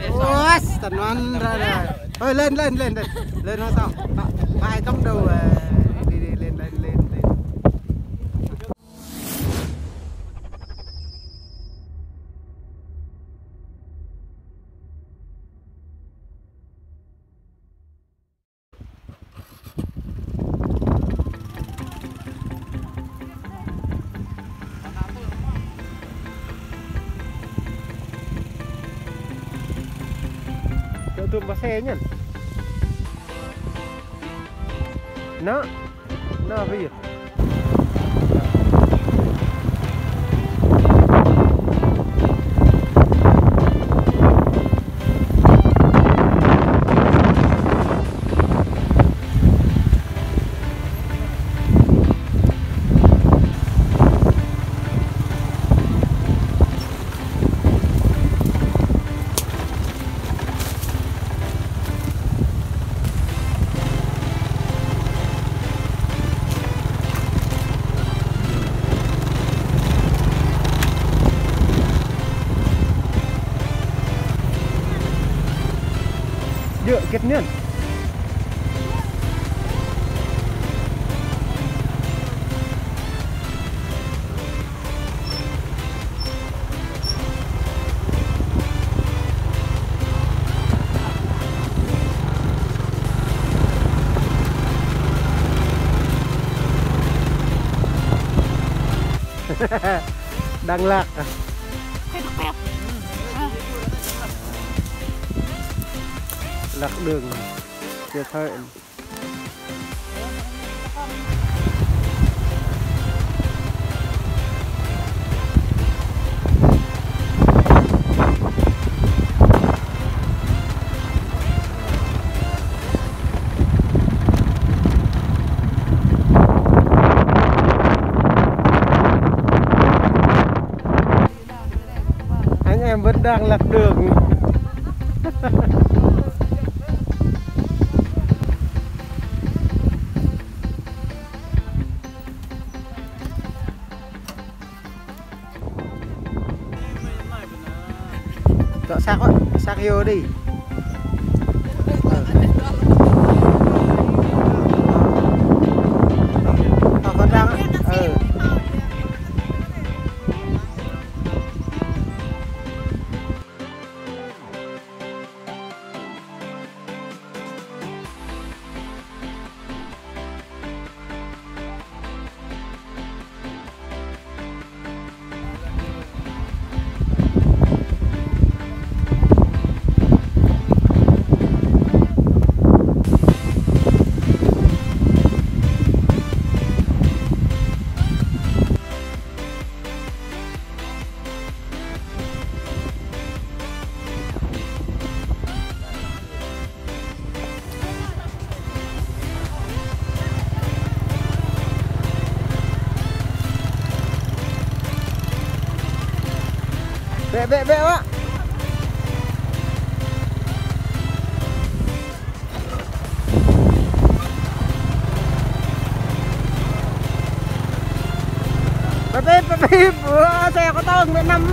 Ôi, tần ăn ra rồi. Thôi lên nó sao? Hai tông đầu đi lên. Tụi bà xe nhỉ? Nó bây giờ dựa kết niên. Đang lạc à? Lạc đường chưa thôi. Anh em vẫn đang lạc đường. Cỡ xác á, xác vô đi. Vẫn đang á. Bẹ á. Bẹp xe có to hơn 5.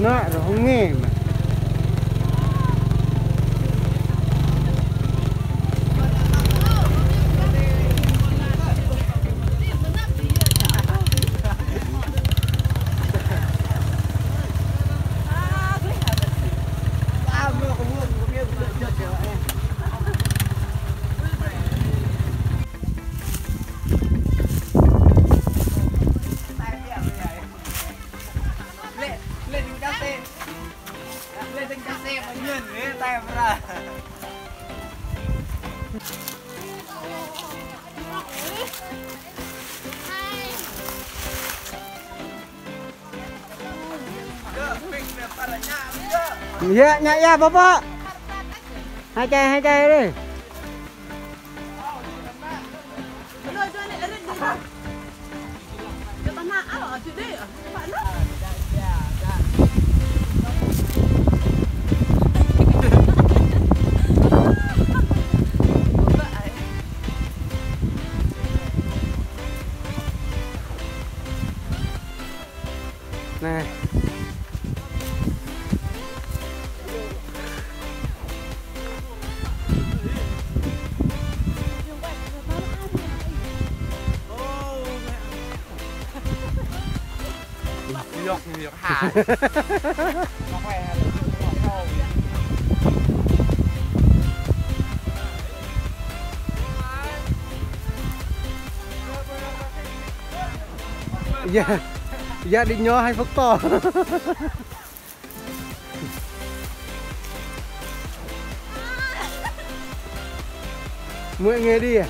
Nó rồi không nghe mà. Dạ, nhẹ nha bố bố. Hai chai đi. Này. Việc hả? Nó khỏe là gia đình nhỏ hạnh phúc to. Mọi người đi à?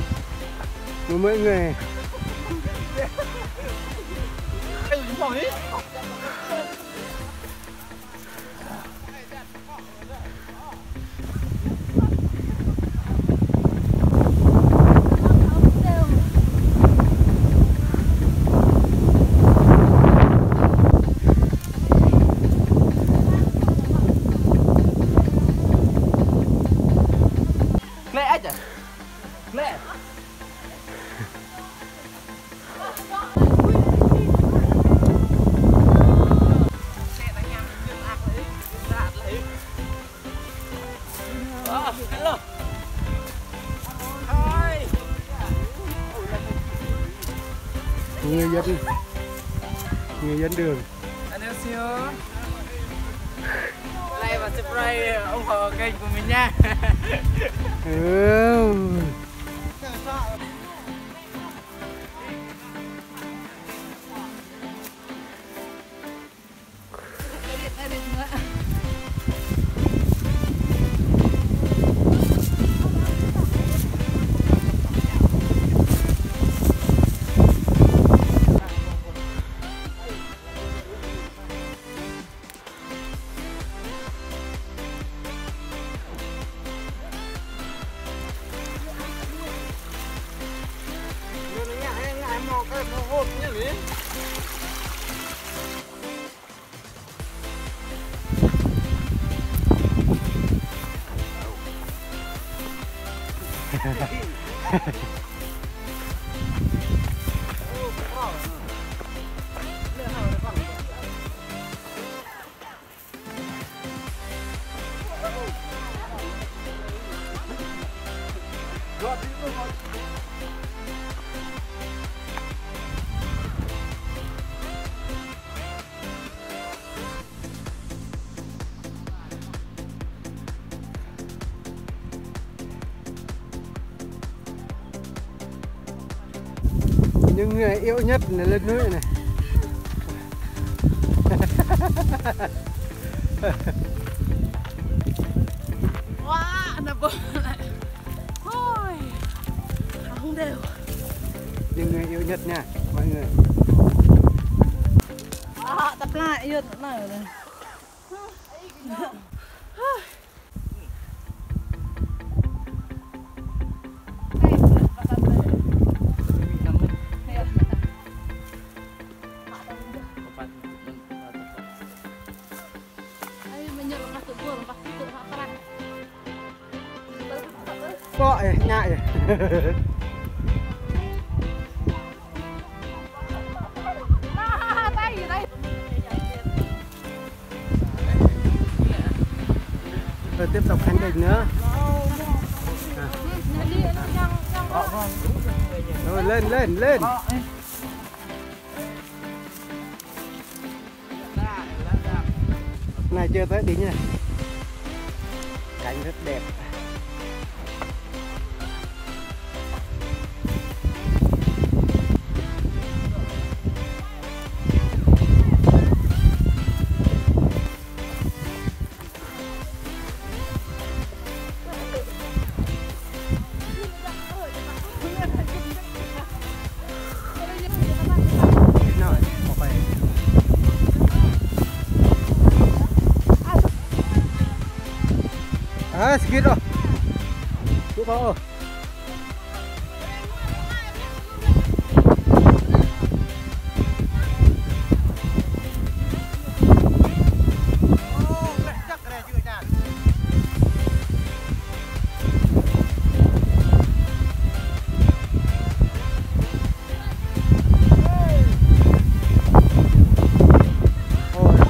Mọi người. Người dân đường. 안녕하세요. Like và subscribe ủng hộ kênh của mình nha. Những người yêu nhất là lên núi này. Wow, nó bơ lại. Ôi, không đều. Những người yêu nhất nha, mọi người. Tập lại yêu này rồi. Gọi ngại rồi. Rồi tiếp tục hành trình nữa. Rồi lên. Này chưa tới đỉnh này. Cảnh rất đẹp. sedikit oh. Tuh oh.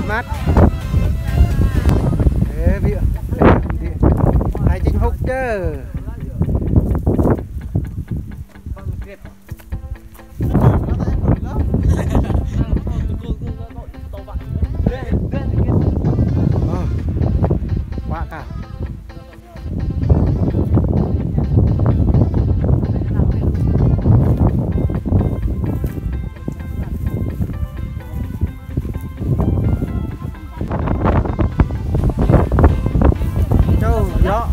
Mát. Thế vị hai chinh phục chứ. Quá cả. Đó.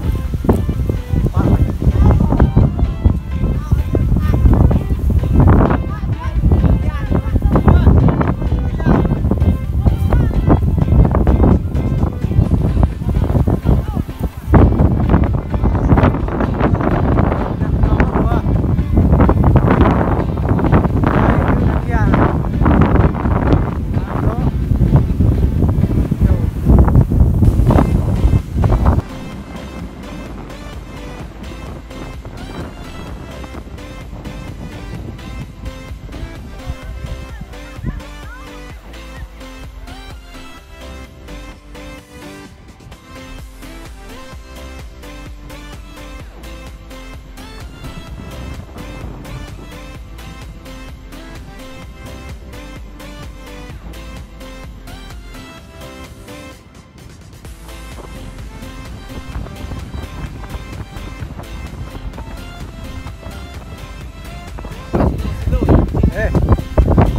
Ê,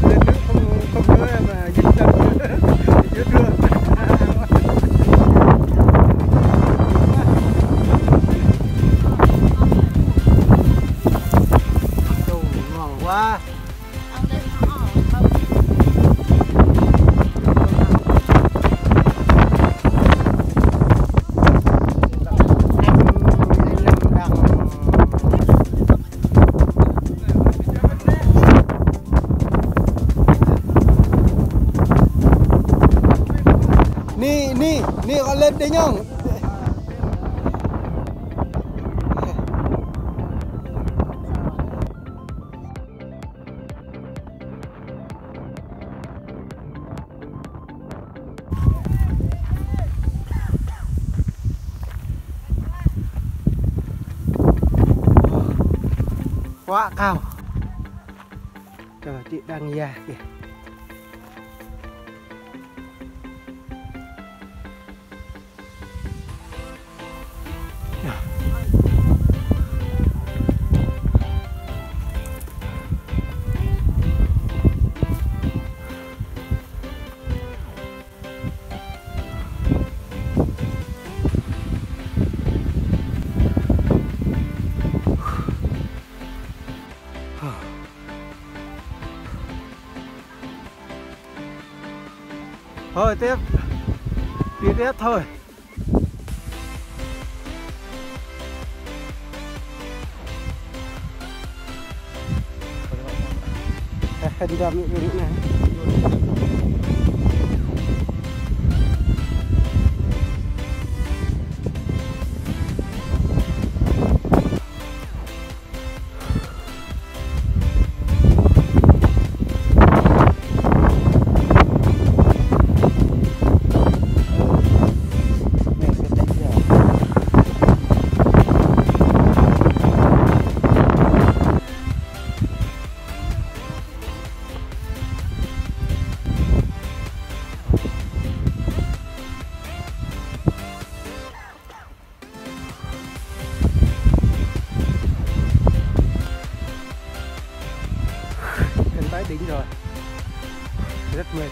lên nước không nữa mà dính chân dưới trưa. Đồ ngon quá. Nih con lên đi nhung. Quá cao. Trời, chị đang già kìa. Thôi tiếp, đi tiếp thôi. Đi ra miệng này. Đỉnh rồi, rất mệt.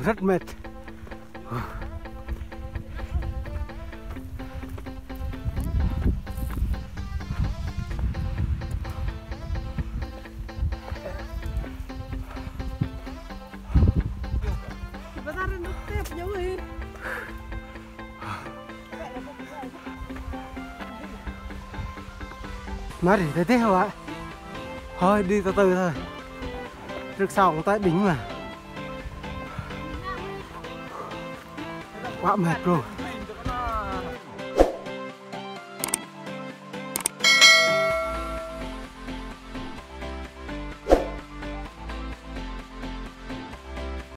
Rất mệt. Mất thì tới tiếp không ạ? Thôi đi từ từ thôi. Trước sau cũng tới đỉnh mà. Quá mệt rồi.